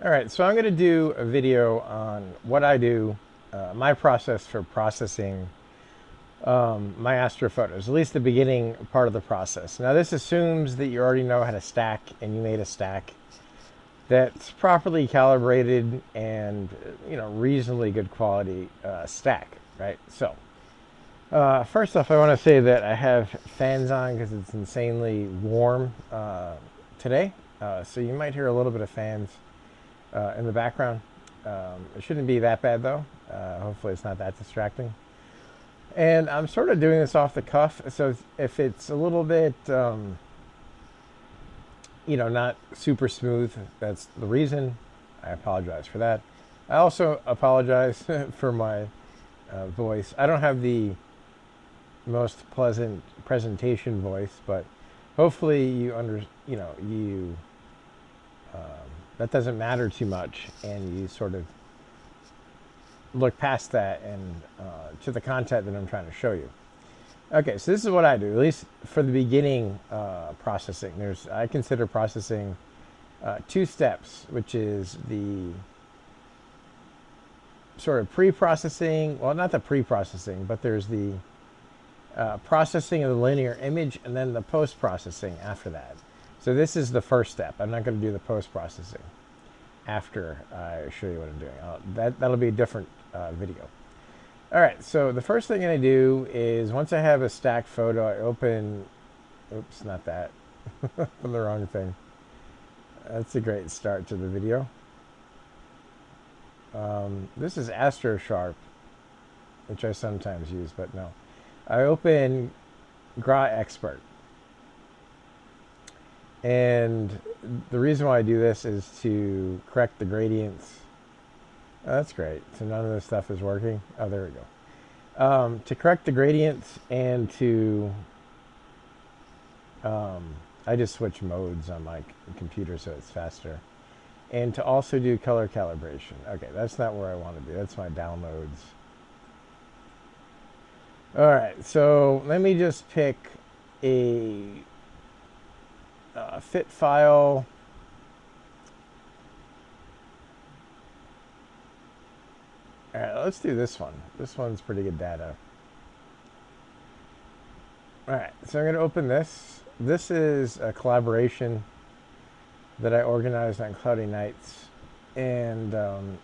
All right, so I'm going to do a video on what I do, my process for processing my astrophotos, at least the beginning part of the process. Now, this assumes that you already know how to stack and you made a stack that's properly calibrated and, reasonably good quality stack, right? So, first off, I want to say that I have fans on because it's insanely warm today. So you might hear a little bit of fans in the background. It shouldn't be that bad though. Hopefully it's not that distracting. And I'm sort of doing this off the cuff, so if it's a little bit, not super smooth, that's the reason. I apologize for that. I also apologize for my voice. I don't have the most pleasant presentation voice, but hopefully you that doesn't matter too much, and you sort of look past that and to the content that I'm trying to show you. Okay, so this is what I do, at least for the beginning processing. I consider processing two steps, which is the sort of pre-processing, well, not the pre-processing, but there's the processing of the linear image and then the post-processing after that. So this is the first step. I'm not going to do the post-processing after I show you what I'm doing. That'll be a different video. All right, so the first thing I do is once I have a stacked photo, I open, oops, not that, from the wrong thing. That's a great start to the video. This is AstroSharp, which I sometimes use, but no. I open GraXpert. And the reason why I do this is to correct the gradients. Oh, that's great. So none of this stuff is working. Oh, there we go. To correct the gradients and to... I just switch modes on my computer so it's faster. And to also do color calibration. Okay, that's not where I want to be. That's my downloads. All right, so let me just pick a fit file. All right, let's do this one. This one's pretty good data. All right, so I'm going to open this. This is a collaboration that I organized on cloudy nights. And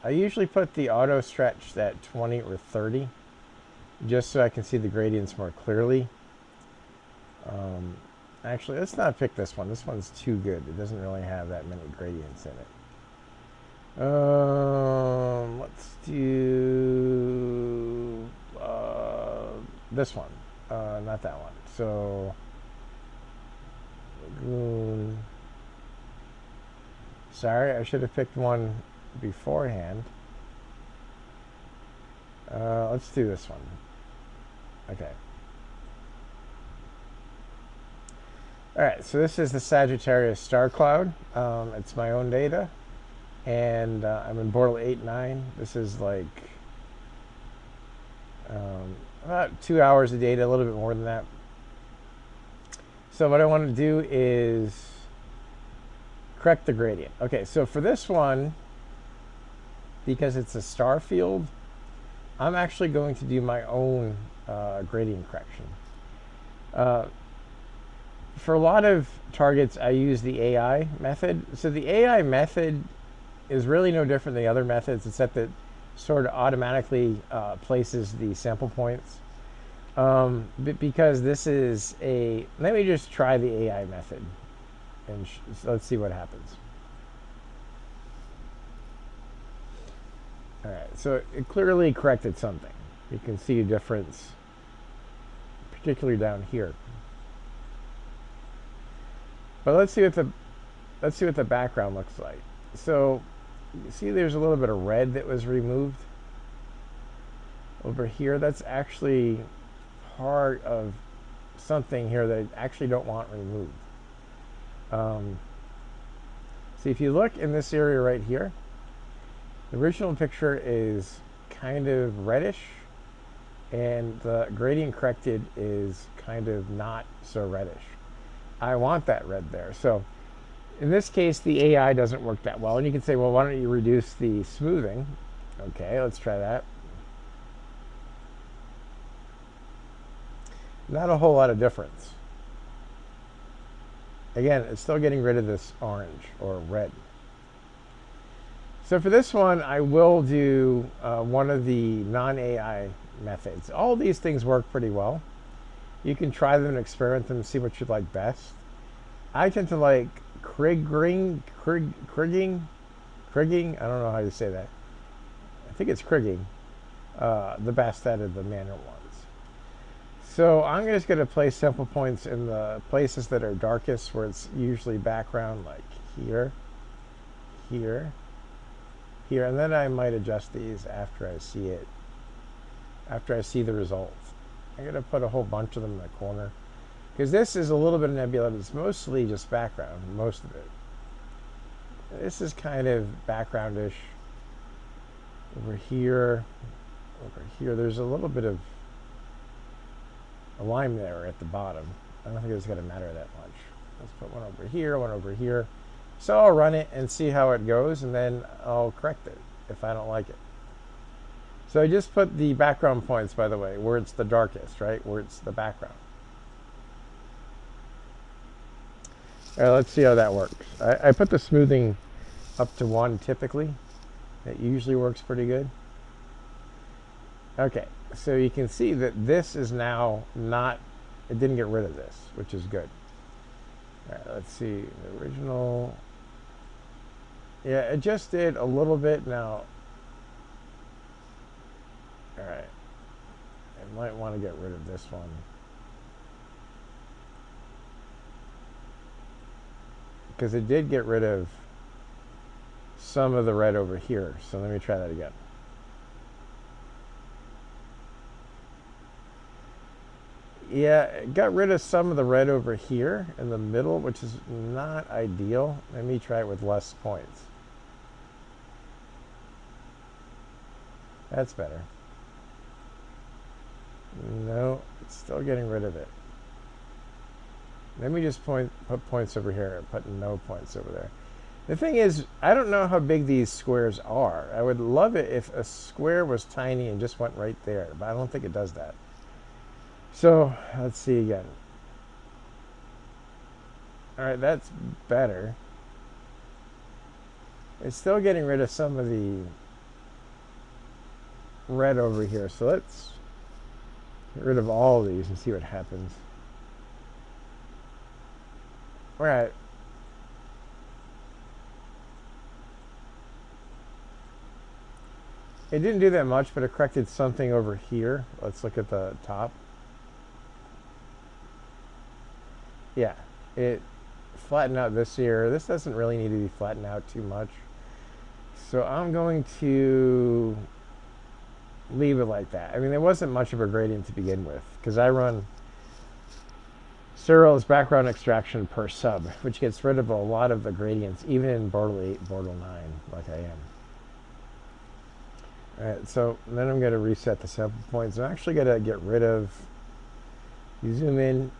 I usually put the auto stretch at 20 or 30, just so I can see the gradients more clearly. Actually, let's not pick this one. This one's too good. It doesn't really have that many gradients in it. Let's do this one, not that one. So, Lagoon. Sorry, I should have picked one beforehand. Let's do this one. Okay. All right, so this is the Sagittarius star cloud. It's my own data, and I'm in Bortle 8.9. This is like about 2 hours of data, a little bit more than that. So what I want to do is correct the gradient. Okay, so for this one, because it's a star field, I'm actually going to do my own gradient correction. For a lot of targets, I use the AI method. So the AI method is really no different than the other methods, except that sort of automatically places the sample points. Because this is a, let me just try the AI method, and so let's see what happens. All right, so it clearly corrected something. You can see a difference, particularly down here. But let's see what the background looks like. So you see there's a little bit of red that was removed over here. That's actually part of something here that I actually don't want removed. See, if you look in this area right here, the original picture is kind of reddish, and the gradient corrected is kind of not so reddish. I want that red there. So In this case, the AI doesn't work that well. And you can say, well, why don't you reduce the smoothing? Okay, let's try that. Not a whole lot of difference. Again, it's still getting rid of this orange or red. So for this one, I will do one of the non-AI methods. All these things work pretty well. You can try them and experiment them and see what you like best. I tend to like krigging. I don't know how you say that. I think it's krigging, the best out of the manual ones. So I'm just going to place sample points in the places that are darkest, where it's usually background, like here, here, here, and then I might adjust these after I see it, after I see the results. I'm going to put a whole bunch of them in the corner, because this is a little bit of nebula, but it's mostly just background, most of it. This is kind of backgroundish. Over here, there's a little bit of a line there at the bottom. I don't think it's going to matter that much. Let's put one over here, one over here. So I'll run it and see how it goes, and then I'll correct it if I don't like it. So I just put the background points, by the way, where it's the darkest, right? Where it's the background. All right, let's see how that works. I put the smoothing up to 1 typically. It usually works pretty good. Okay, so you can see that this is now not, it didn't get rid of this, which is good. All right, let's see, the original. Yeah, it just did a little bit now. All right, I might want to get rid of this one. Because it did get rid of some of the red over here. So let me try that again. Yeah, it got rid of some of the red over here in the middle, which is not ideal. Let me try it with less points. That's better. No, it's still getting rid of it. Let me just put points over here and put no points over there. The thing is, I don't know how big these squares are. I would love it if a square was tiny and just went right there, but I don't think it does that. So let's see again. All right, that's better. It's still getting rid of some of the red over here. So let's get rid of all of these and see what happens. All right. It didn't do that much, but it corrected something over here. Let's look at the top. Yeah, it flattened out this here. This doesn't really need to be flattened out too much. So I'm going to leave it like that. I mean, there wasn't much of a gradient to begin with, because I run Sirl's background extraction per sub, which gets rid of a lot of the gradients, even in Bortle 8, Bortle 9, like I am. All right, so then I'm going to reset the sample points. I'm actually going to get rid of, you zoom in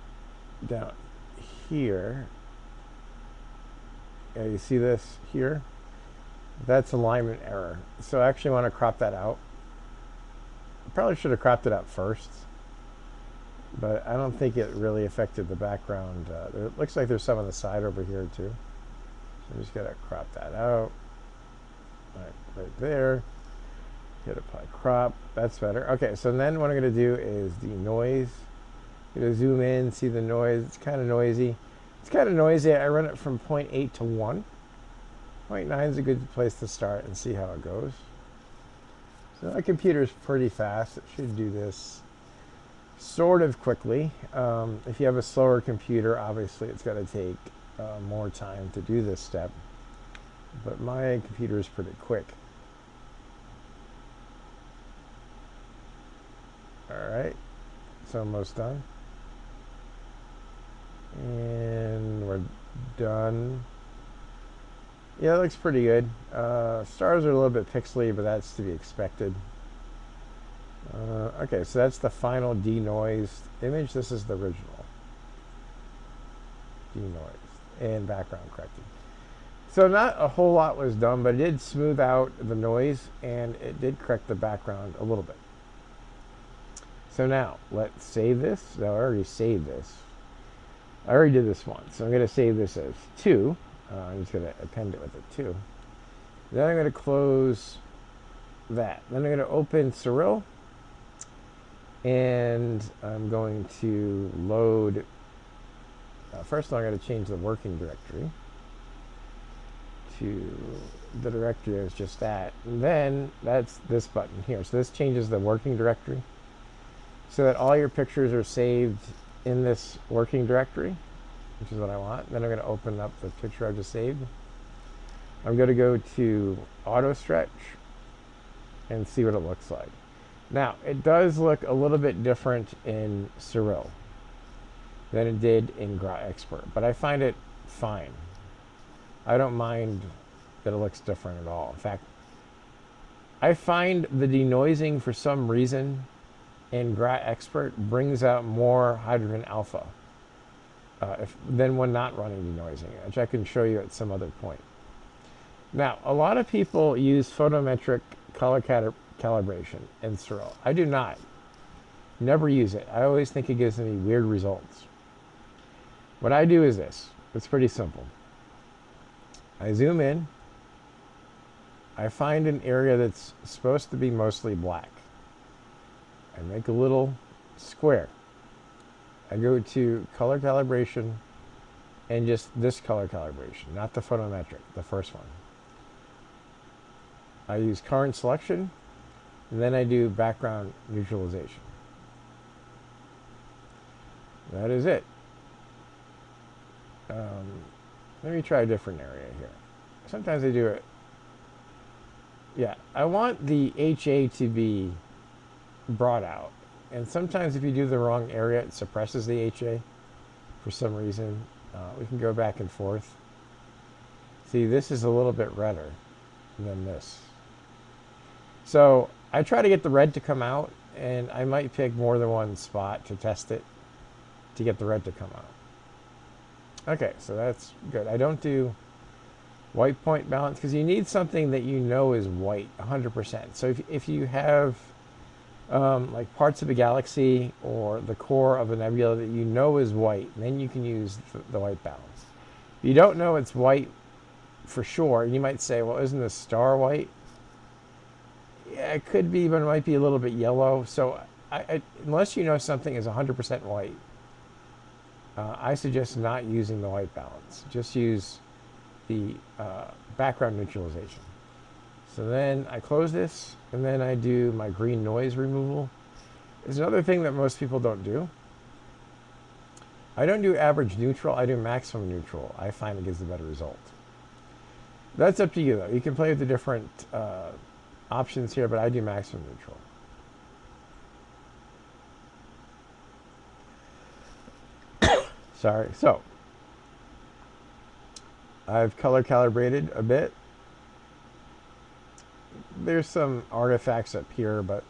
down here. Yeah, you see this here? That's alignment error. So I actually want to crop that out. I probably should have cropped it out first, but I don't think it really affected the background. It looks like there's some on the side over here too. So I'm just going to crop that out. Right there. Hit apply crop. That's better. Okay, so then what I'm going to do is denoise. I'm going to zoom in, see the noise. It's kind of noisy. I run it from 0.8 to 1. 0.9 is a good place to start and see how it goes. So my computer's pretty fast. It should do this sort of quickly. If you have a slower computer, obviously it's going to take more time to do this step. But my computer is pretty quick. All right, it's almost done. And we're done. Yeah, it looks pretty good. Stars are a little bit pixely, but that's to be expected. Okay, so that's the final denoised image. This is the original denoised and background corrected. So not a whole lot was done, but it did smooth out the noise and it did correct the background a little bit. So now let's save this. No, I already saved this. I already did this once, so I'm going to save this as 2. I'm just going to append it with a 2. Then I'm going to close that. Then I'm going to open Siril, and I'm going to load. First of all, I'm going to change the working directory to the directory that is just that. And then that's this button here. So this changes the working directory so that all your pictures are saved in this working directory, which is what I want. Then I'm going to open up the picture I just saved. I'm going to go to auto stretch and see what it looks like. Now, it does look a little bit different in Siril than it did in GraXpert, but I find it fine. I don't mind that it looks different at all. In fact, I find the denoising for some reason in GraXpert brings out more hydrogen alpha than when not running denoising, which I can show you at some other point. Now, a lot of people use photometric color calibration in Siril. I do not. Never use it. I always think it gives me weird results. What I do is this. It's pretty simple. I zoom in. I find an area that's supposed to be mostly black. I make a little square. I go to color calibration and just this color calibration, not the photometric, the first one. I use current selection, and then I do background neutralization. That is it. Let me try a different area here. Sometimes I do it. Yeah, I want the HA to be brought out. And sometimes if you do the wrong area, it suppresses the HA for some reason. We can go back and forth. See, this is a little bit redder than this. So I try to get the red to come out, and I might pick more than one spot to test it to get the red to come out. Okay, so that's good. I don't do white point balance because you need something that you know is white 100%. So if you have like parts of a galaxy or the core of a nebula that you know is white, then you can use the white balance. If you don't know it's white for sure, you might say, well, isn't the star white? Yeah, it could be, but it might be a little bit yellow. So unless you know something is 100% white, I suggest not using the white balance. Just use the background neutralization. So then I close this, and then I do my green noise removal. There's another thing that most people don't do. I don't do average neutral, I do maximum neutral. I find it gives a better result. That's up to you though. You can play with the different options here, but I do maximum neutral. Sorry. So I've color calibrated a bit. There's some artifacts up here, but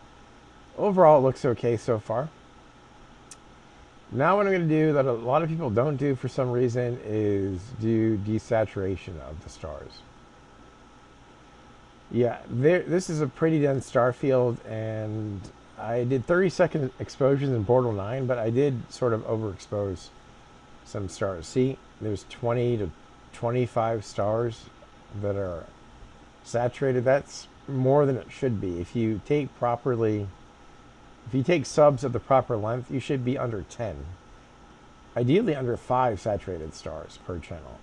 overall it looks okay so far. Now what I'm going to do that a lot of people don't do for some reason is do desaturation of the stars. Yeah, this is a pretty dense star field, and I did 30-second exposures in Bortle 9, but I did sort of overexpose some stars. See, there's 20 to 25 stars that are saturated. That's more than it should be. If you take subs of the proper length, you should be under 10. Ideally under 5 saturated stars per channel.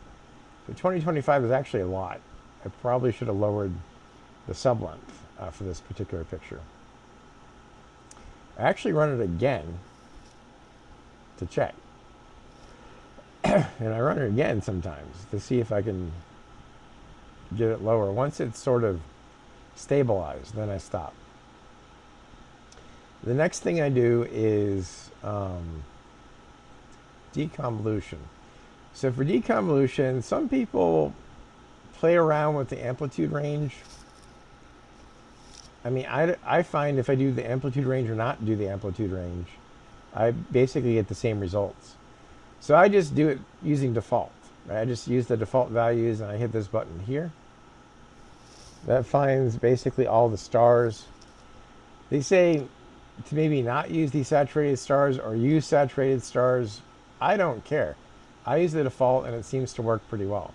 So 2025 is actually a lot. I probably should have lowered the sub length for this particular picture. I actually run it again to check. And I run it again sometimes to see if I can get it lower. Once it's sort of stabilized, then I stop. The next thing I do is deconvolution. So for deconvolution, some people play around with the amplitude range. I mean, I find if I do the amplitude range or not do the amplitude range, I basically get the same results. So I just do it using default. Right? I just use the default values and I hit this button here. That finds basically all the stars. They say to maybe not use desaturated stars or use saturated stars. I don't care. I use the default and it seems to work pretty well.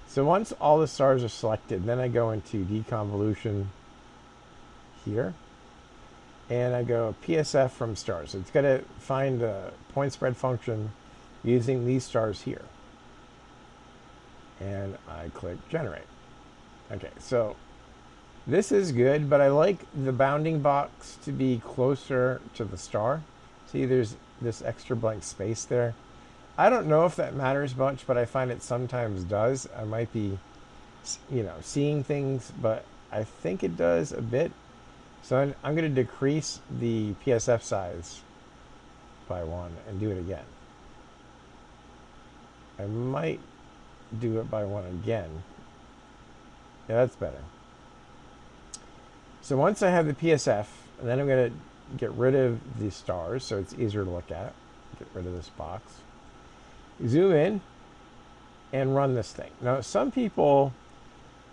So once all the stars are selected, then I go into deconvolution here. And I go PSF from stars. So it's got to find a point spread function using these stars here. And I click generate. Okay, so this is good, but I like the bounding box to be closer to the star. See, there's this extra blank space there. I don't know if that matters much, but I find it sometimes does. I might be, seeing things, but I think it does a bit. So I'm going to decrease the PSF size by 1 and do it again. I might do it by 1 again. Yeah, that's better. So once I have the PSF, and then I'm going to get rid of the stars so it's easier to look at. Get rid of this box. Zoom in and run this thing. Now, some people,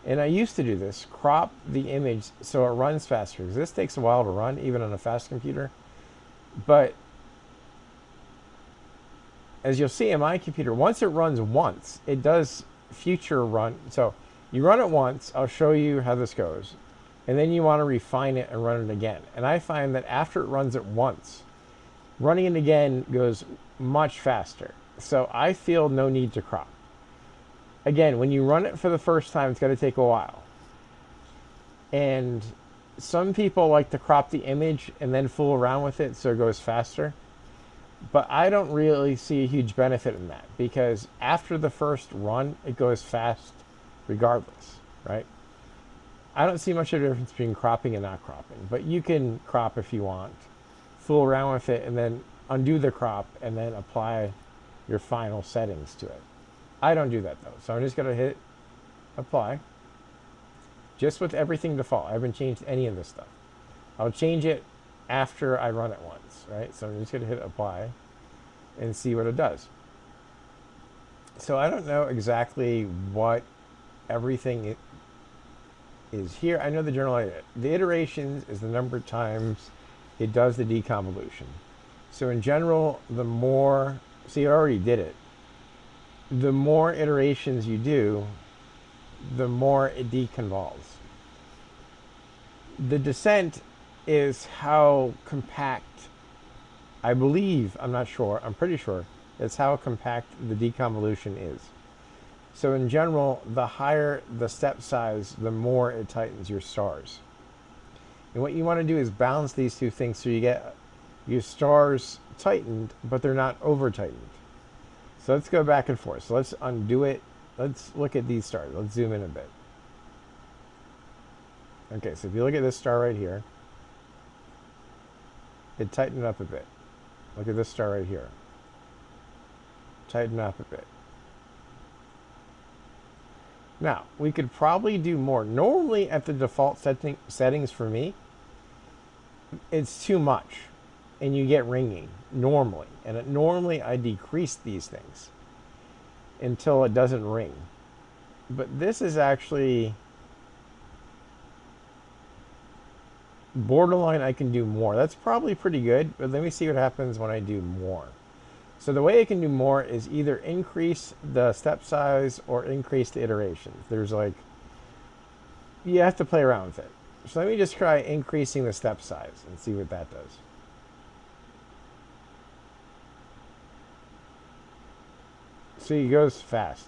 and I used to do this, crop the image so it runs faster. Because this takes a while to run, even on a fast computer. But as you'll see in my computer, once it runs once, it does future run. So you run it once, I'll show you how this goes. And then you want to refine it and run it again. And I find that after it runs it once, running it again goes much faster. So I feel no need to crop. Again, when you run it for the first time, it's going to take a while. And some people like to crop the image and then fool around with it so it goes faster. But I don't really see a huge benefit in that because after the first run, it goes fast regardless, right? I don't see much of a difference between cropping and not cropping, but you can crop if you want, fool around with it, and then undo the crop and then apply your final settings to it. I don't do that though, so I'm just going to hit apply, just with everything default. I haven't changed any of this stuff. I'll change it after I run it once, right? So I'm just going to hit apply and see what it does. So I don't know exactly what everything is here. I know the general idea. The iterations is the number of times it does the deconvolution. So in general, the more, see, it already did it. The more iterations you do, the more it deconvolves. The descent is how compact, I believe, I'm not sure, I'm pretty sure, it's how compact the deconvolution is. So in general, the higher the step size, the more it tightens your stars. And what you want to do is balance these two things so you get your stars tightened, but they're not over tightened. So let's go back and forth. So let's undo it. Let's look at these stars. Let's zoom in a bit. Okay, so if you look at this star right here, it tightened up a bit. Look at this star right here. Tighten up a bit. Now, we could probably do more. Normally, at the default settings for me, it's too much. And you get ringing, normally. And normally, I decrease these things until it doesn't ring. But this is actually borderline. I can do more. That's probably pretty good. But let me see what happens when I do more. So the way I can do more is either increase the step size or increase the iterations. There's like, you have to play around with it. So let me just try increasing the step size and see what that does. See, it goes fast.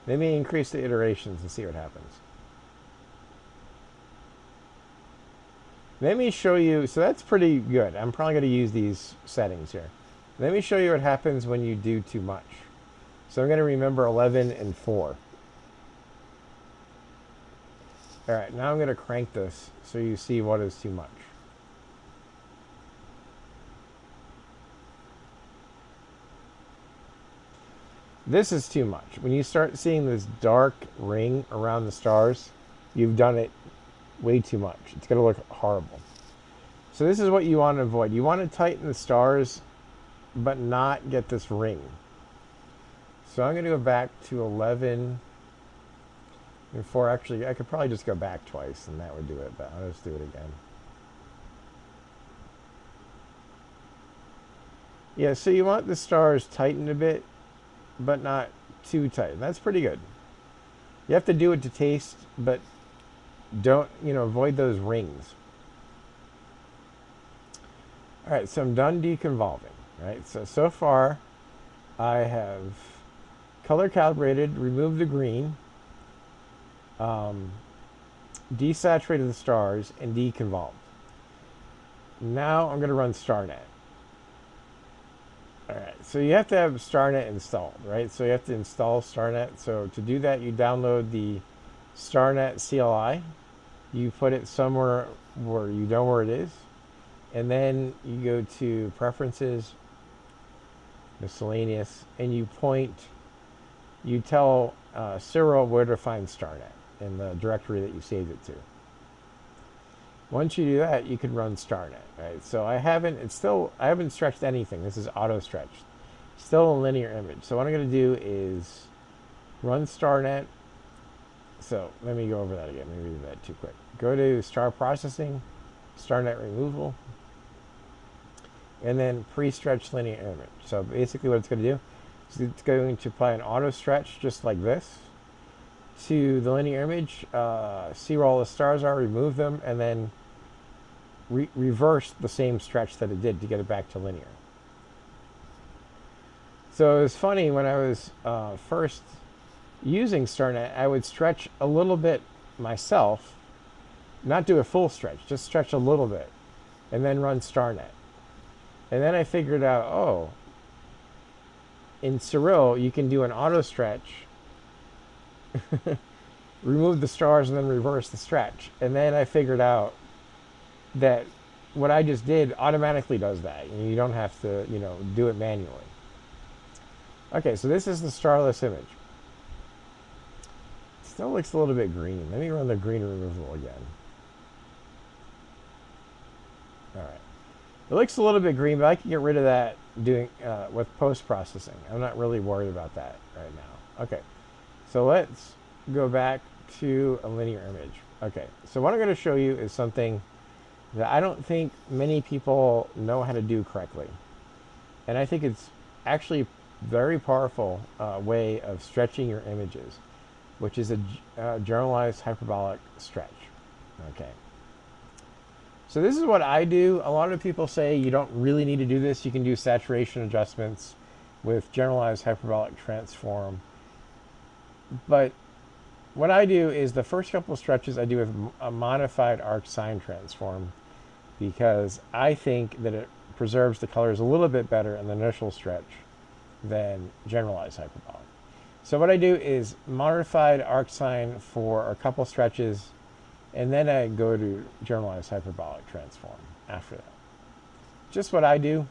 Let me increase the iterations and see what happens. Let me show you, so that's pretty good. I'm probably going to use these settings here. Let me show you what happens when you do too much. So I'm going to remember 11 and 4. All right, now I'm going to crank this so you see what is too much. This is too much. When you start seeing this dark ring around the stars, you've done it way too much. It's going to look horrible. So this is what you want to avoid. You want to tighten the stars, but not get this ring. So I'm going to go back to 11 and 4. Actually, I could probably just go back twice and that would do it, but I'll just do it again. Yeah, so you want the stars tightened a bit, but not too tight. That's pretty good. You have to do it to taste, but don't, avoid those rings. All right, so I'm done deconvolving, right? So far, I have color calibrated, removed the green, desaturated the stars, and deconvolved. Now I'm going to run Starnett. All right, so you have to have Starnett installed, right? So you have to install Starnett. So to do that, you download the Starnett CLI. You put it somewhere where you know where it is. And then you go to Preferences, Miscellaneous, and you tell Sirl where to find Starnett in the directory that you saved it to. Once you do that, you can run Starnett, right? So I haven't stretched anything. This is auto stretched. Still a linear image. So what I'm going to do is run Starnett. So let me go over that again. Maybe do that too quick. Go to Star Processing, Starnett Removal, and then pre-stretch linear image. So basically what it's going to do is it's going to apply an auto stretch just like this to the linear image, see where all the stars are, remove them, and then reverse the same stretch that it did to get it back to linear. So it was funny when I was first using Starnett, I would stretch a little bit myself, not do a full stretch, just stretch a little bit, and then run Starnett. And then I figured out, oh, in Siril, you can do an auto stretch, remove the stars, and then reverse the stretch. And then I figured out that what I just did automatically does that. And you don't have to, do it manually. Okay, so this is the Starless Image. It still looks a little bit green. Let me run the green removal again. All right. It looks a little bit green, but I can get rid of that with post-processing. I'm not really worried about that right now. Okay, so let's go back to a linear image. Okay, so what I'm going to show you is something that I don't think many people know how to do correctly. And I think it's actually a very powerful way of stretching your images, which is a generalized hyperbolic stretch. Okay. So this is what I do. A lot of people say you don't really need to do this. You can do saturation adjustments with generalized hyperbolic transform. But what I do is the first couple of stretches I do with a modified arc sine transform because I think that it preserves the colors a little bit better in the initial stretch than generalized hyperbolic. So what I do is modified arc sine for a couple stretches, and then I go to generalized hyperbolic transform after that. Just what I do.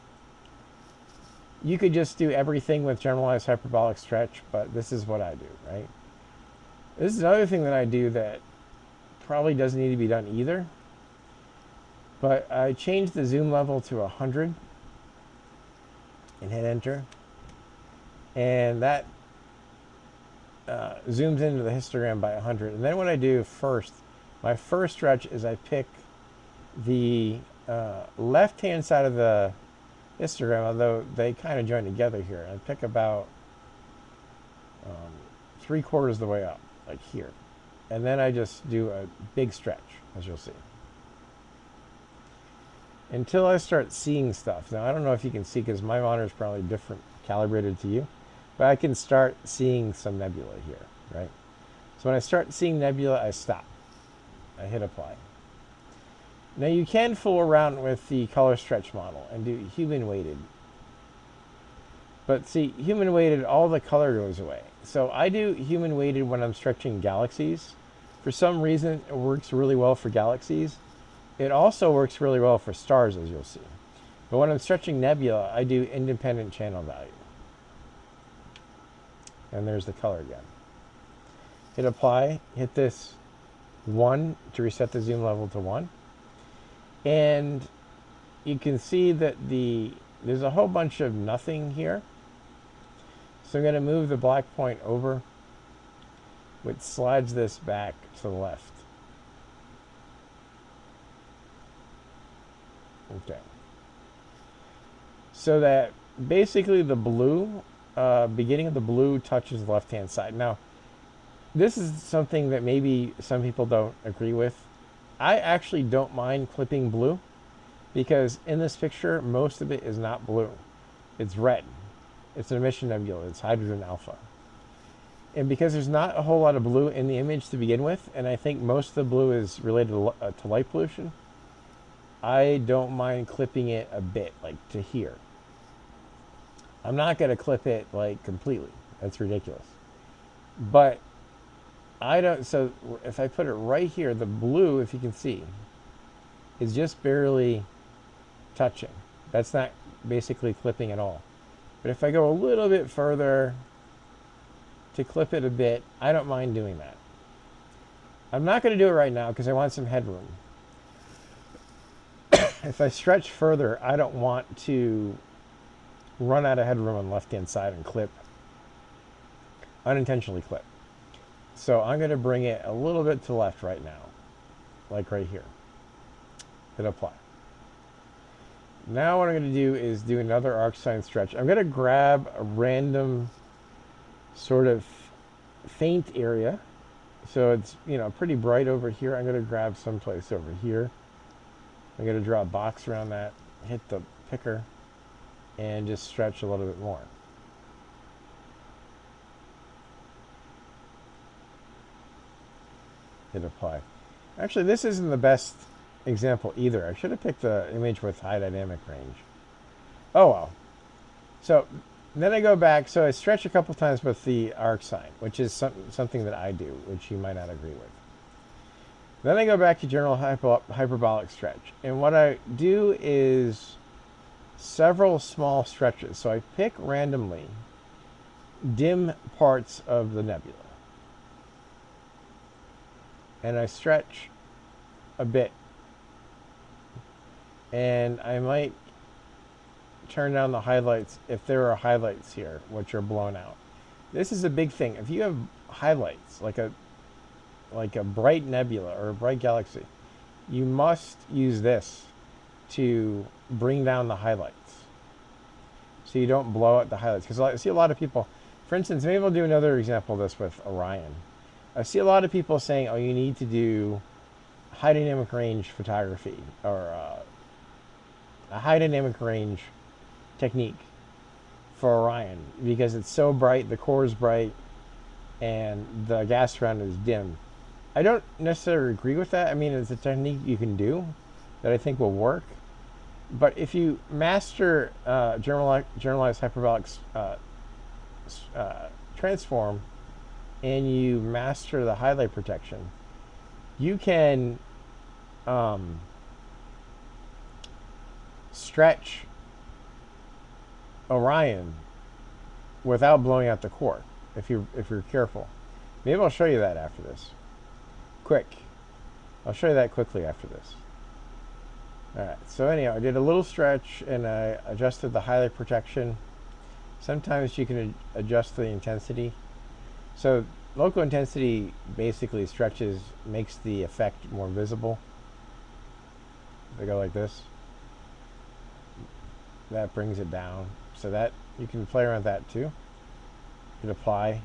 You could just do everything with generalized hyperbolic stretch, but this is what I do, right? This is another thing that I do that probably doesn't need to be done either. But I changed the zoom level to 100 and hit enter. And that zooms into the histogram by 100. And then what I do first, my first stretch is I pick the left-hand side of the histogram, although they kind of join together here. I pick about 3/4 of the way up, like here. And then I just do a big stretch, as you'll see. Until I start seeing stuff. Now, I don't know if you can see because my monitor is probably different calibrated to you, but I can start seeing some nebula here, right? So when I start seeing nebula, I stop. I hit apply. Now you can fool around with the color stretch model and do human weighted. But see, human weighted, all the color goes away. So I do human weighted when I'm stretching galaxies. For some reason, it works really well for galaxies. It also works really well for stars, as you'll see. But when I'm stretching nebula, I do independent channel value. And there's the color again. Hit apply, hit this 1 to reset the zoom level to 1. And you can see that there's a whole bunch of nothing here. So I'm going to move the black point over, which slides this back to the left. Okay. So that basically the blue, beginning of the blue touches the left-hand side. Now, this is something that maybe some people don't agree with. I actually don't mind clipping blue because in this picture, most of it is not blue. It's red. It's an emission nebula. It's hydrogen alpha. And because there's not a whole lot of blue in the image to begin with, and I think most of the blue is related to light pollution, I don't mind clipping it a bit, like to here. I'm not going to clip it like completely. That's ridiculous. But I don't, so if I put it right here, the blue, if you can see, is just barely touching. That's not basically clipping at all. But if I go a little bit further to clip it a bit, I don't mind doing that. I'm not going to do it right now because I want some headroom. If I stretch further, I don't want to run out of headroom on the left-hand side and clip, unintentionally clip. So I'm going to bring it a little bit to the left right now, like right here. Hit apply. Now what I'm going to do is do another arcsine stretch. I'm going to grab a random sort of faint area. So it's, you know, pretty bright over here. I'm going to grab someplace over here. I'm going to draw a box around that, hit the picker, and just stretch a little bit more. Hit apply. Actually, this isn't the best example either. I should have picked the image with high dynamic range. Oh well. So then I go back. So I stretch a couple times with the arcsine, which is something that I do, which you might not agree with. Then I go back to general hyperbolic stretch. And what I do is several small stretches. So I pick randomly dim parts of the nebula. And I stretch a bit. And I might turn down the highlights if there are highlights here, which are blown out. This is a big thing. If you have highlights, like a bright nebula or a bright galaxy, you must use this to bring down the highlights so you don't blow out the highlights. Because I see a lot of people, for instance, maybe I'll do another example of this with Orion. I see a lot of people saying, oh, you need to do high dynamic range photography or a high dynamic range technique for Orion because it's so bright, the core is bright, and the gas around it is dim. I don't necessarily agree with that. I mean, it's a technique you can do that I think will work. But if you master generalized hyperbolic transform and you master the highlight protection, you can stretch Orion without blowing out the core if you're careful. Maybe I'll show you that after this. I'll show you that quickly after this. Alright, so anyhow, I did a little stretch and I adjusted the highlight protection. Sometimes you can adjust the intensity. So local intensity basically makes the effect more visible. If I go like this, that brings it down. So that you can play around with that too. Hit apply.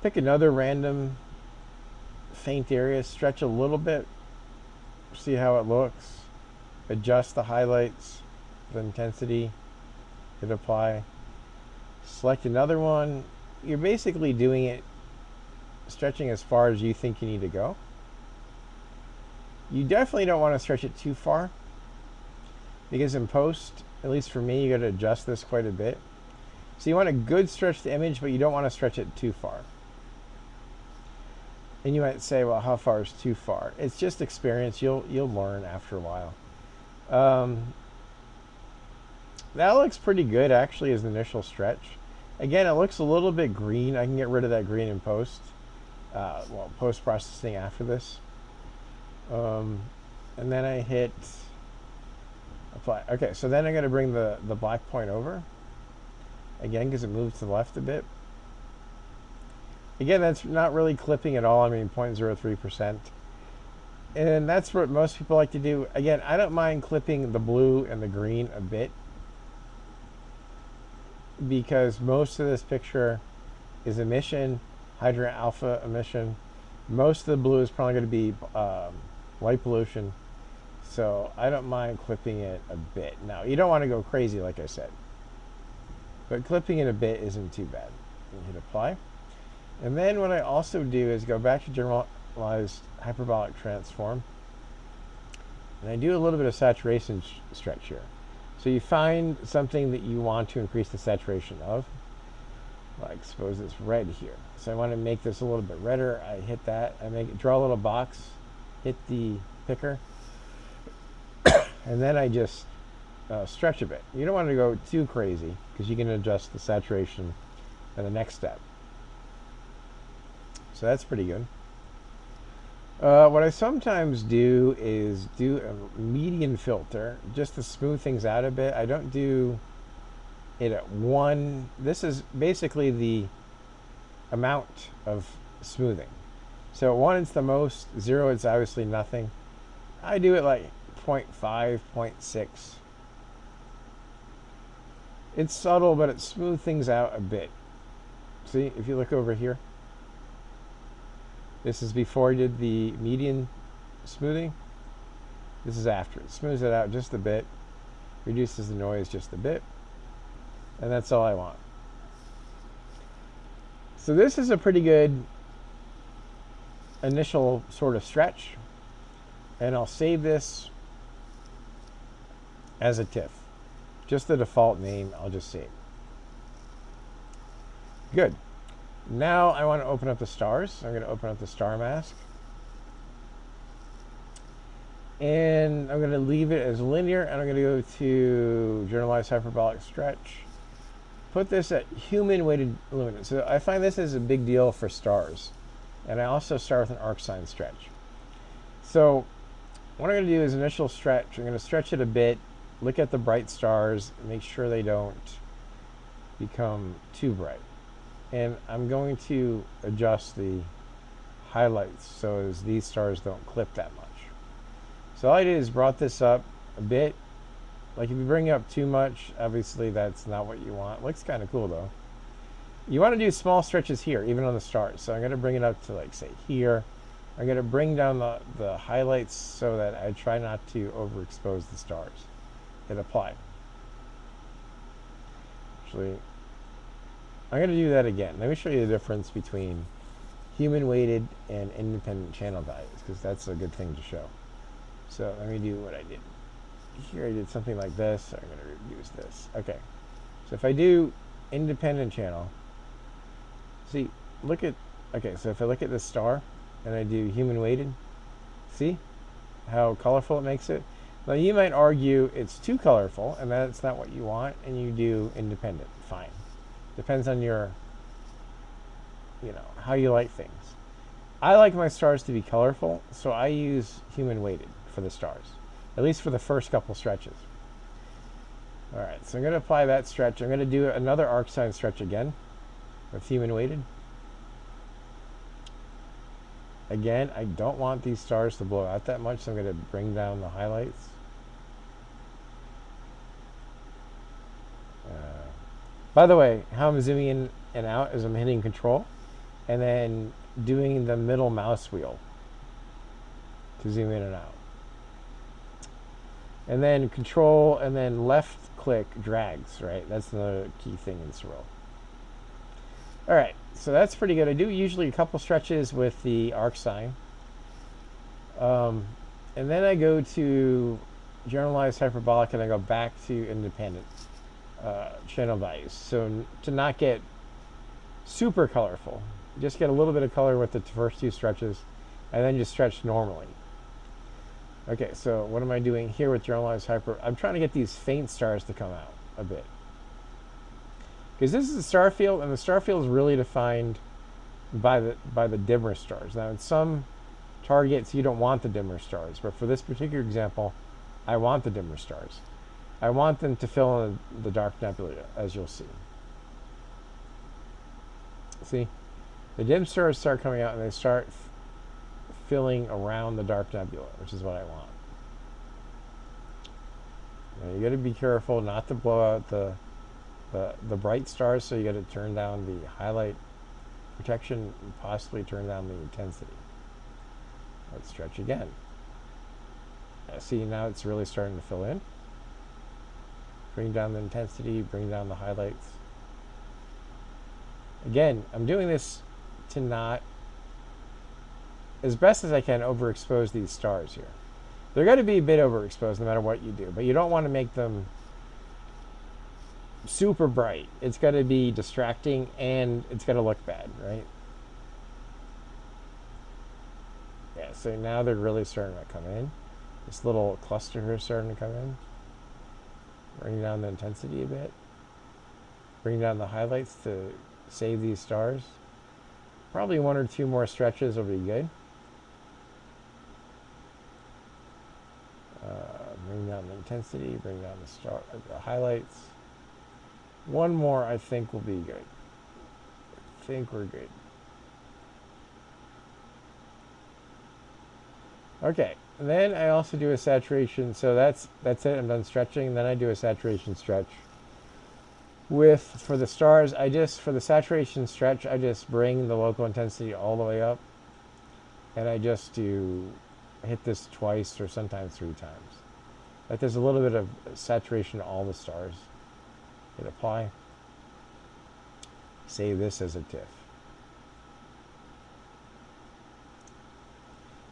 Pick another random faint area, stretch a little bit, see how it looks, adjust the highlights, the intensity, hit apply, select another one. You're basically doing it, stretching as far as you think you need to go. You definitely don't want to stretch it too far because in post, at least for me, you got to adjust this quite a bit. So you want a good stretch to image, but you don't want to stretch it too far. And you might say, well, how far is too far? It's just experience. You'll learn after a while. That looks pretty good, actually, as an initial stretch. Again, it looks a little bit green. I can get rid of that green in post. Post-processing after this. And then I hit apply. Okay, so then I'm going to bring the black point over again because it moves to the left a bit. Again, that's not really clipping at all. I mean, 0.03%. And that's what most people like to do. Again, I don't mind clipping the blue and the green a bit because most of this picture is emission, hydrant alpha emission. Most of the blue is probably going to be light pollution. So I don't mind clipping it a bit. Now, you don't want to go crazy, like I said. But clipping it a bit isn't too bad. You hit apply. And then what I also do is go back to generalized hyperbolic transform. And I do a little bit of saturation stretch here. So you find something that you want to increase the saturation of. Like suppose it's red here. So I want to make this a little bit redder. I hit that. I draw a little box, hit the picker, and then I just stretch a bit. You don't want to go too crazy because you can adjust the saturation in the next step. So that's pretty good. What I sometimes do is do a median filter just to smooth things out a bit. I don't do it at 1. This is basically the amount of smoothing. So at 1 it's the most, 0 it's obviously nothing. I do it like 0.5, 0.6. It's subtle, but it smooths things out a bit. See, if you look over here, this is before I did the median smoothing. This is after. It smooths it out just a bit, reduces the noise just a bit, and that's all I want. So this is a pretty good initial sort of stretch, and I'll save this as a TIFF. Just the default name, I'll just save. Good. Now I want to open up the stars. I'm going to open up the Starmask. And I'm going to leave it as linear, and I'm going to go to generalized hyperbolic stretch. Put this at human weighted luminance. So I find this is a big deal for stars. And I also start with an arc sine stretch. So what I'm going to do is initial stretch. I'm going to stretch it a bit, look at the bright stars, make sure they don't become too bright. And I'm going to adjust the highlights so as these stars don't clip that much. So all I did is brought this up a bit. Like if you bring it up too much, obviously that's not what you want. Looks kind of cool though. You want to do small stretches here, even on the stars. So I'm going to bring it up to like say here. I'm going to bring down the highlights so that I try not to overexpose the stars. Hit apply. Actually, I'm going to do that again. Let me show you the difference between human weighted and independent channel values, because that's a good thing to show. So let me do what I did. Here I did something like this. So I'm going to reduce this. Okay. So if I do independent channel, see, look at, okay, so if I look at this star and I do human weighted, see how colorful it makes it? Now you might argue it's too colorful and that's not what you want, and you do independent. Fine. Depends on your, how you like things. I like my stars to be colorful, so I use human weighted for the stars, at least for the first couple stretches. All right, so I'm going to apply that stretch. I'm going to do another arc sine stretch again with human weighted. Again, I don't want these stars to blow out that much, so I'm going to bring down the highlights. By the way, how I'm zooming in and out is I'm hitting control and then doing the middle mouse wheel to zoom in and out. And then control and then left click drags, right? That's the key thing in Sirl. All right, so that's pretty good. I do usually a couple stretches with the arc sine. And then I go to generalized hyperbolic and I go back to independent channel values. So to not get super colorful, just get a little bit of color with the first two stretches and then just stretch normally. Okay, so what am I doing here with generalized hyper? I'm trying to get these faint stars to come out a bit. Because this is a star field, and the star field is really defined by the dimmer stars. Now, in some targets, you don't want the dimmer stars, but for this particular example, I want the dimmer stars. I want them to fill in the dark nebula, as you'll see. See, the dim stars start coming out and they start filling around the dark nebula, which is what I want. Now you got to be careful not to blow out the bright stars, so you got to turn down the highlight protection and possibly turn down the intensity. Let's stretch again. See, now it's really starting to fill in. Bring down the intensity, bring down the highlights. Again, I'm doing this to not, as best as I can, overexpose these stars here. They're going to be a bit overexposed no matter what you do, but you don't want to make them super bright. It's got to be distracting and it's got to look bad, right? Yeah, so now they're really starting to come in. This little cluster here is starting to come in. Bring down the intensity a bit. Bring down the highlights to save these stars. Probably one or two more stretches will be good. Bring down the intensity, bring down the highlights. One more I think will be good. I think we're good. Okay, and then I also do a saturation. So that's it. I'm done stretching. Then I do a saturation stretch. For the stars, for the saturation stretch, I just bring the local intensity all the way up, and I just hit this twice or sometimes 3 times. Like there's a little bit of saturation to all the stars. Hit apply. Save this as a TIFF.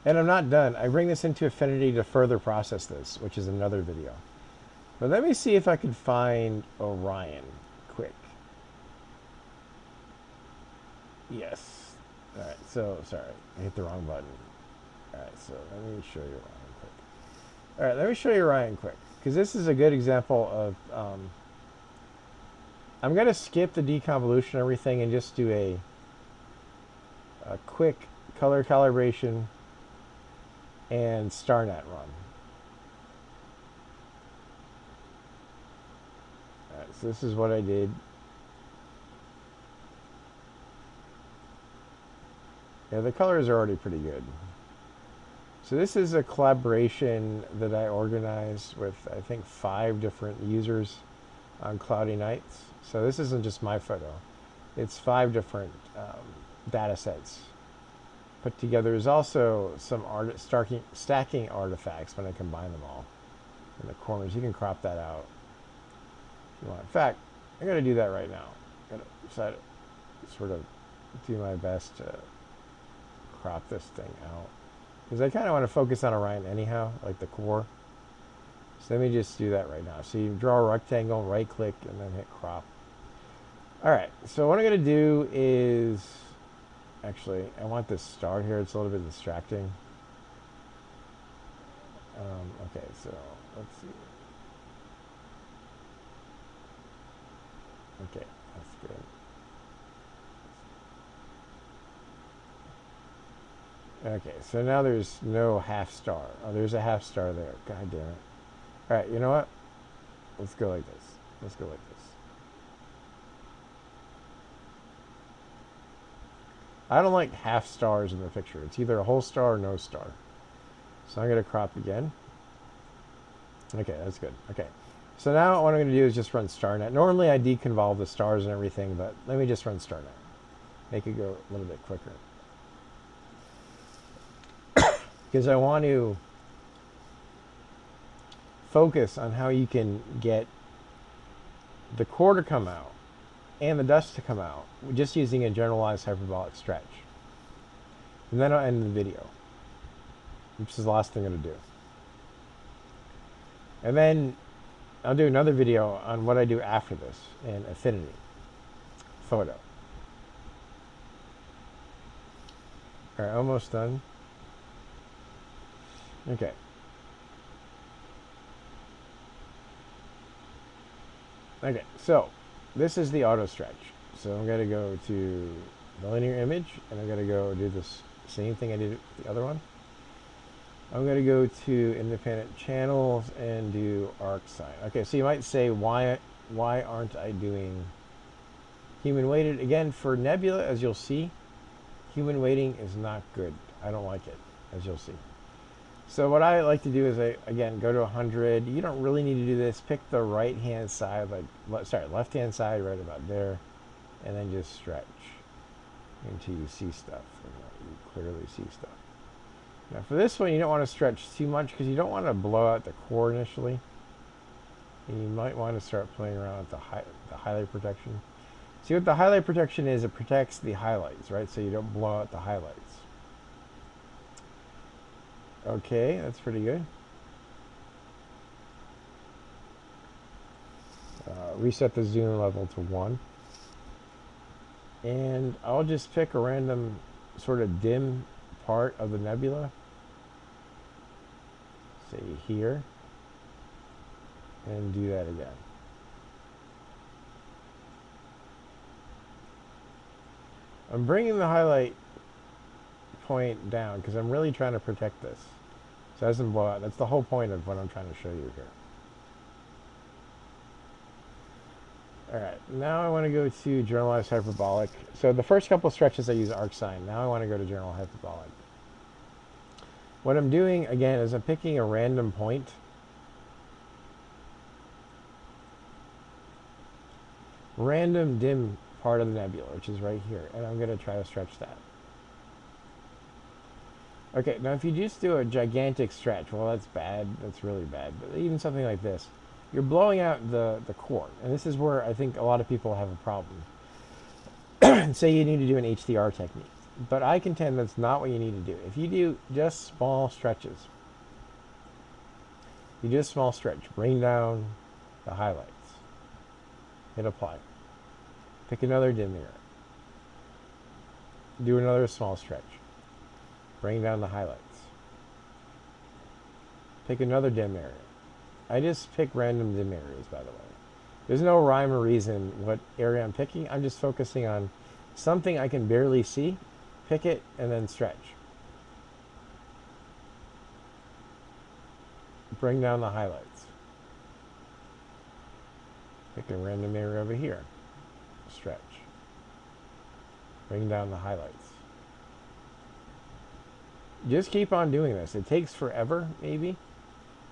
And I'm not done. I bring this into Affinity to further process this, which is another video. But let me see if I can find Orion quick. Yes. All right, so sorry, I hit the wrong button. All right, so let me show you Orion quick. All right, let me show you Orion quick, because this is a good example of, I'm going to skip the deconvolution and everything and just do a quick color calibration and Starnett run. All right, so this is what I did. Yeah, the colors are already pretty good. So this is a collaboration that I organized with, I think, 5 different users on cloudy nights. So this isn't just my photo. It's 5 different data sets put together. There's also some stacking artifacts when I combine them all in the corners. You can crop that out if you want. In fact, I'm going to do that right now. I'm going to try to sort of do my best to crop this thing out, because I kind of want to focus on Orion anyhow, like the core. So let me just do that right now. So you draw a rectangle, right click, and then hit crop. All right, so what I'm going to do is, actually, I want this star here. It's a little bit distracting. Okay, so let's see. Okay, that's good. Okay, so now there's no half star. Oh, there's a half star there. God damn it. All right, you know what? Let's go like this. Let's go like this. I don't like half stars in the picture. It's either a whole star or no star. So I'm going to crop again. Okay, that's good. Okay. So now what I'm going to do is just run Starnett. Normally I deconvolve the stars and everything, but let me just run Starnett. Make it go a little bit quicker. Because I want to focus on how you can get the core to come out and the dust to come out just using a generalized hyperbolic stretch. And then I'll end the video, which is the last thing I'm going to do. And then I'll do another video on what I do after this in Affinity Photo. All right, almost done. Okay. Okay, so this is the auto stretch. So I'm going to go to the linear image, and I'm going to go do this same thing I did with the other one. I'm going to go to independent channels and do arc sign. Okay, so you might say, why aren't I doing human weighted? Again, for nebula, as you'll see, human weighting is not good. I don't like it, as you'll see. So what I like to do is, again, go to 100. You don't really need to do this. Pick the right-hand side, left-hand side right about there, and then just stretch until you see stuff, and you clearly see stuff. Now for this one, you don't want to stretch too much because you don't want to blow out the core initially. And you might want to start playing around with the highlight protection. See what the highlight protection is? It protects the highlights, right? So you don't blow out the highlights. Okay, that's pretty good. Reset the zoom level to 1. And I'll just pick a random sort of dim part of the nebula. Say here. And do that again. I'm bringing the highlight point down because I'm really trying to protect this. So it doesn't blow out. That's the whole point of what I'm trying to show you here. Alright, now I want to go to generalized hyperbolic. So the first couple stretches I use arc sign. Now I want to go to general hyperbolic. What I'm doing, again, is I'm picking a random point. Random dim part of the nebula, which is right here. And I'm going to try to stretch that. Okay, now if you just do a gigantic stretch, well, that's bad. That's really bad. But even something like this, you're blowing out the core. And this is where I think a lot of people have a problem. Say you need to do an HDR technique. But I contend that's not what you need to do. If you do just small stretches, you do a small stretch, bring down the highlights, hit apply, pick another dim area, do another small stretch, bring down the highlights, pick another dim area. I just pick random dim areas, by the way. There's no rhyme or reason what area I'm picking. I'm just focusing on something I can barely see, pick it, and then stretch. Bring down the highlights. Pick a random area over here. Stretch. Bring down the highlights. Just keep on doing this. It takes forever, maybe,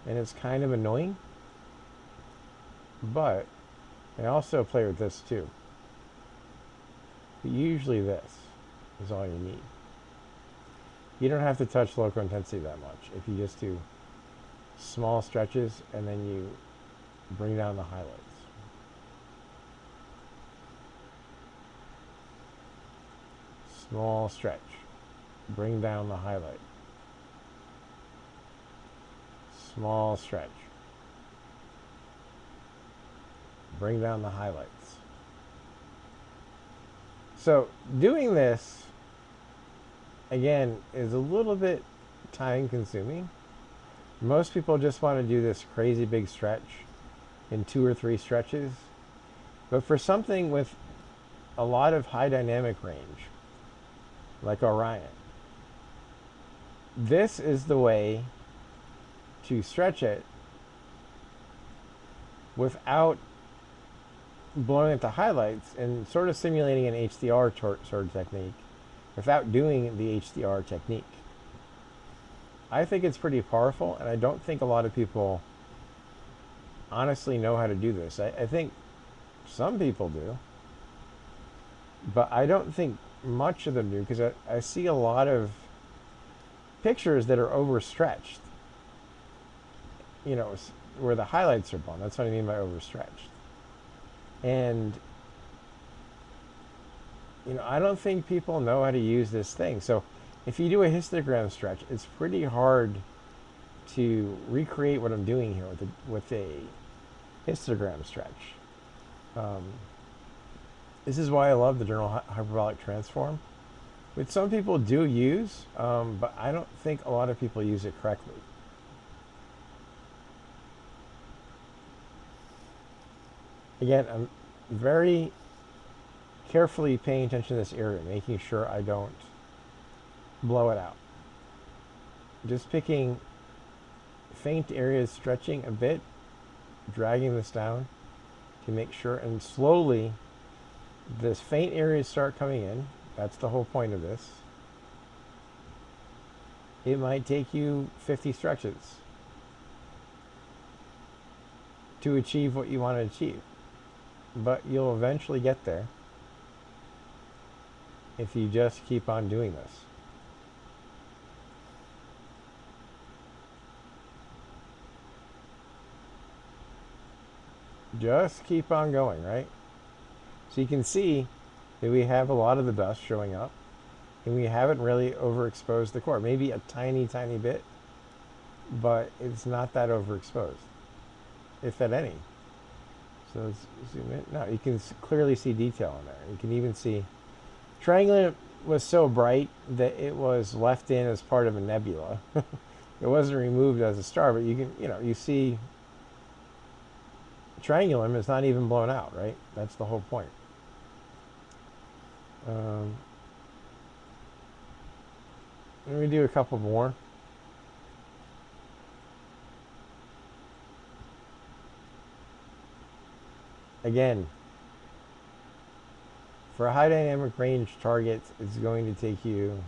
and it's kind of annoying. But I also play with this too. But usually this is all you need. You don't have to touch local intensity that much if you just do small stretches and then you bring down the highlights. Small stretch. Bring down the highlight. Small stretch. Bring down the highlights. So doing this, again, is a little bit time consuming. Most people just want to do this crazy big stretch in 2 or 3 stretches. But for something with a lot of high dynamic range, like Orion, this is the way to stretch it without blowing at the highlights and sort of simulating an HDR sort of technique without doing the HDR technique. I think it's pretty powerful, and I don't think a lot of people honestly know how to do this. I think some people do, but I don't think much of them do, because I see a lot of pictures that are overstretched, you know, where the highlights are blown. That's what I mean by overstretched. And, you know, I don't think people know how to use this thing. So if you do a histogram stretch, it's pretty hard to recreate what I'm doing here with a histogram stretch. This is why I love the general hyperbolic transform, which some people do use, but I don't think a lot of people use it correctly. Again, I'm very carefully paying attention to this area, making sure I don't blow it out. Just picking faint areas stretching a bit, dragging this down to make sure, and slowly this faint areas start coming in. That's the whole point of this. It might take you 50 stretches to achieve what you want to achieve, but you'll eventually get there if you just keep on doing this. Just keep on going, right? So you can see that we have a lot of the dust showing up, and we haven't really overexposed the core. Maybe a tiny, tiny bit, but it's not that overexposed, if at any. So let's zoom in. No, you can clearly see detail in there. You can even see triangular was so bright that it was left in as part of a nebula. It wasn't removed as a star, but you can, you see triangulum is not even blown out, right? That's the whole point. Let me do a couple more. Again, for a high dynamic range target, it's going to take you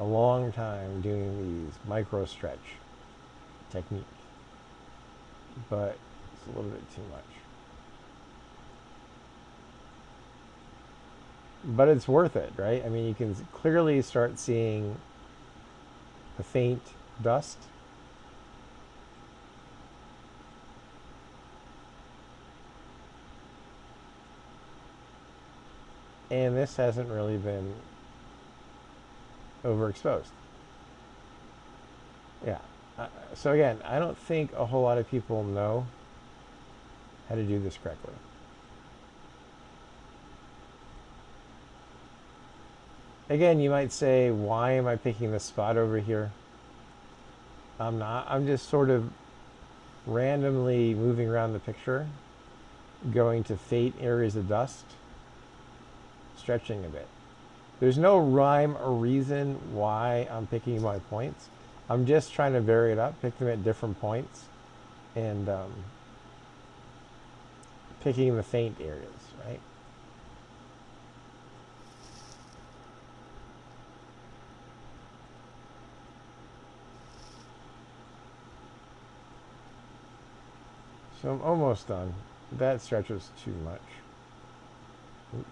a long time doing these micro stretch technique, but it's a little bit too much. But it's worth it, right? I mean, you can clearly start seeing the faint dust. And this hasn't really been overexposed. Yeah. So again, I don't think a whole lot of people know how to do this correctly. Again, you might say, why am I picking this spot over here? I'm not. I'm just sort of randomly moving around the picture, going to faint areas of dust, stretching a bit. There's no rhyme or reason why I'm picking my points. I'm just trying to vary it up, pick them at different points, and picking the faint areas, right? So I'm almost done. That stretch was too much. Oops.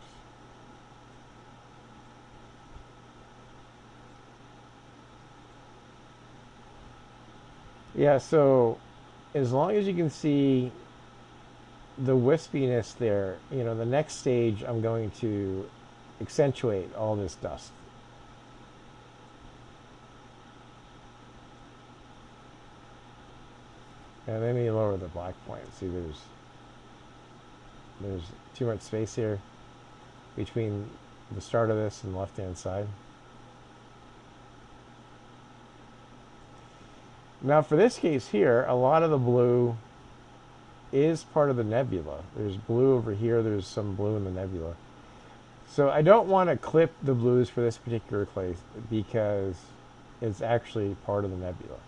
Yeah, so as long as you can see the wispiness there, the next stage I'm going to accentuate all this dust. And let me lower the black point. See, there's too much space here between the start of this and the left-hand side. Now for this case here, a lot of the blue is part of the nebula. There's blue over here, there's some blue in the nebula. So I don't want to clip the blues for this particular place because it's actually part of the nebula.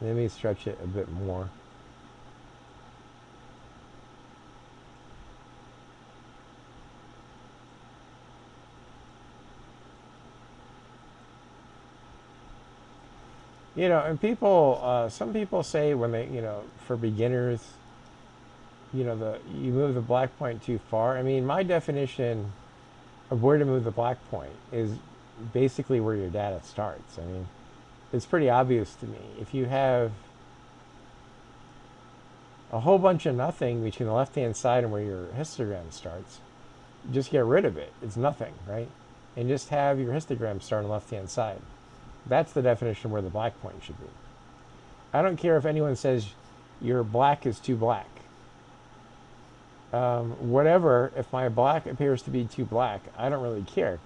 Let me stretch it a bit more. And people, some people say when they, for beginners, you move the black point too far. I mean, my definition of where to move the black point is basically where your data starts. I mean, it's pretty obvious to me. If you have a whole bunch of nothing between the left-hand side and where your histogram starts, just get rid of it. It's nothing, right? And just have your histogram start on the left-hand side. That's the definition of where the black point should be. I don't care if anyone says your black is too black. Whatever, if my black appears to be too black, I don't really care.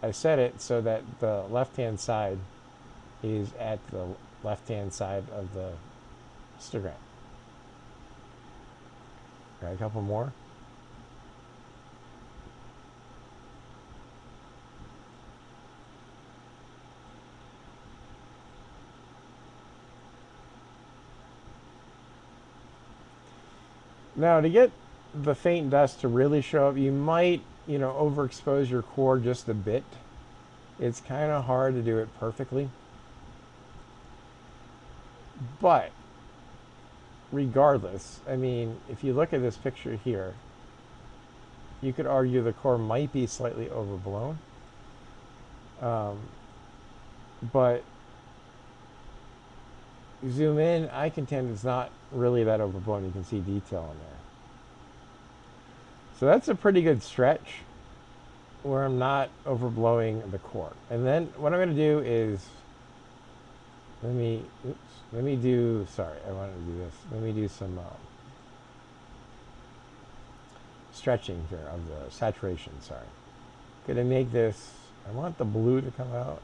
I set it so that the left-hand side is at the left-hand side of the histogram. Got a couple more. Now, to get the faint dust to really show up, you might, overexpose your core just a bit. It's kind of hard to do it perfectly. But regardless, I mean, if you look at this picture here, you could argue the core might be slightly overblown. But zoom in, I contend it's not really that overblown. You can see detail in there. So that's a pretty good stretch where I'm not overblowing the core. And then what I'm going to do is, let me do, sorry, I wanted to do this. Let me do some stretching here of the saturation, sorry. Going to make this, I want the blue to come out.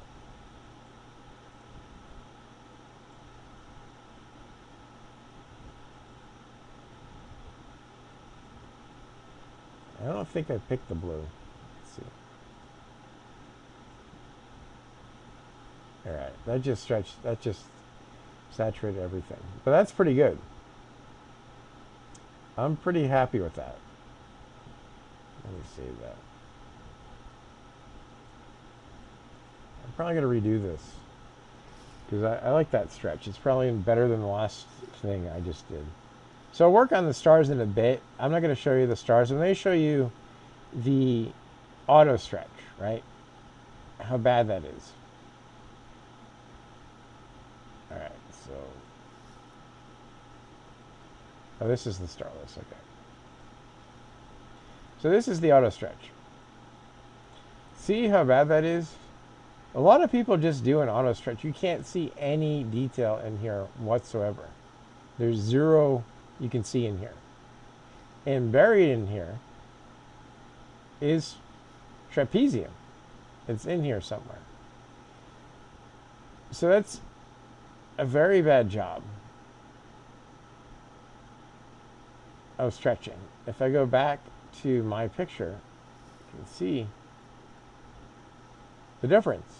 I don't think I picked the blue. Let's see. All right, that just stretched, that just saturated everything. But that's pretty good. I'm pretty happy with that. Let me save that. I'm probably going to redo this because I like that stretch. It's probably better than the last thing I just did. So I'll work on the stars in a bit. I'm not going to show you the stars. I'm going to show you the auto stretch, right? How bad that is. All right, so oh, this is the Starless, okay. So this is the auto stretch. See how bad that is? A lot of people just do an auto stretch. You can't see any detail in here whatsoever. There's zero you can see in here. And buried in here is trapezium. It's in here somewhere. So that's a very bad job of stretching. If I go back to my picture, you can see the difference.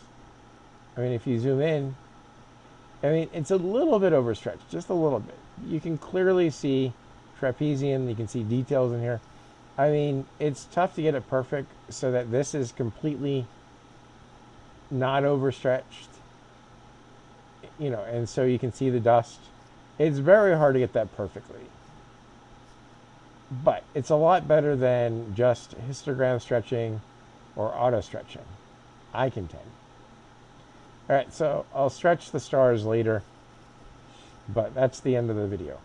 I mean, if you zoom in, I mean, it's a little bit overstretched, just a little bit. You can clearly see trapezium, you can see details in here. I mean, it's tough to get it perfect so that this is completely not overstretched, and so you can see the dust. It's very hard to get that perfectly. But it's a lot better than just histogram stretching or auto stretching, I contend. All right, so I'll stretch the stars later, but that's the end of the video.